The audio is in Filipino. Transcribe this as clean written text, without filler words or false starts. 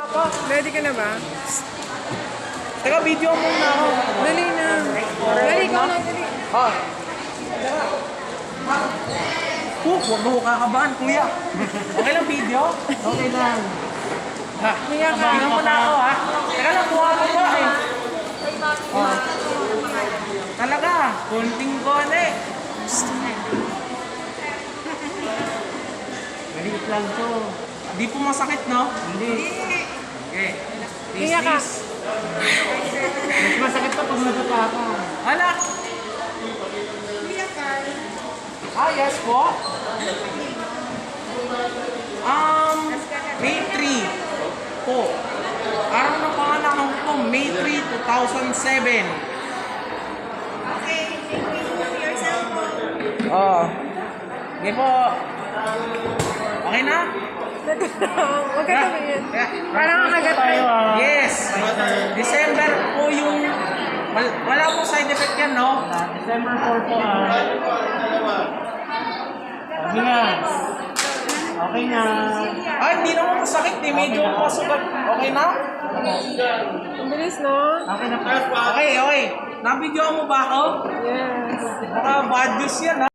Ready ka na ba? Teka, video muna ako. Dali na. Dali, ikaw na. Dali. Ah. Huwag mo kakabahan, kuya. Okay lang video? Okay lang. Ha, Kuya ka. tingnan mo na ako, ha? Teka lang, buha ko ba, eh. Oh. Talaga, kunting gone. Maliit lang to. Hindi po masakit, no? Hindi. Okay. Kuya ka. Mas masakit pa pag natuta ka. Anak! Ah, yes po. May 3 po. Araw ng panganak ko po, May 3, 2007. Okay, thank you for your cellphone. Oh. Sige po. Okay na? Huwag ka tumingin. Parang kagat tayo. Yes. December po yung... Wala po side effect yan, no? December 4 po. Okay na. Okay na. Ah, hindi naman masakit eh. Medyo masugat. Okay na? Ang bilis, no? Okay na. Okay, okay. Nabidyo mo ba ako? Yes. Baka bad news yan, ha?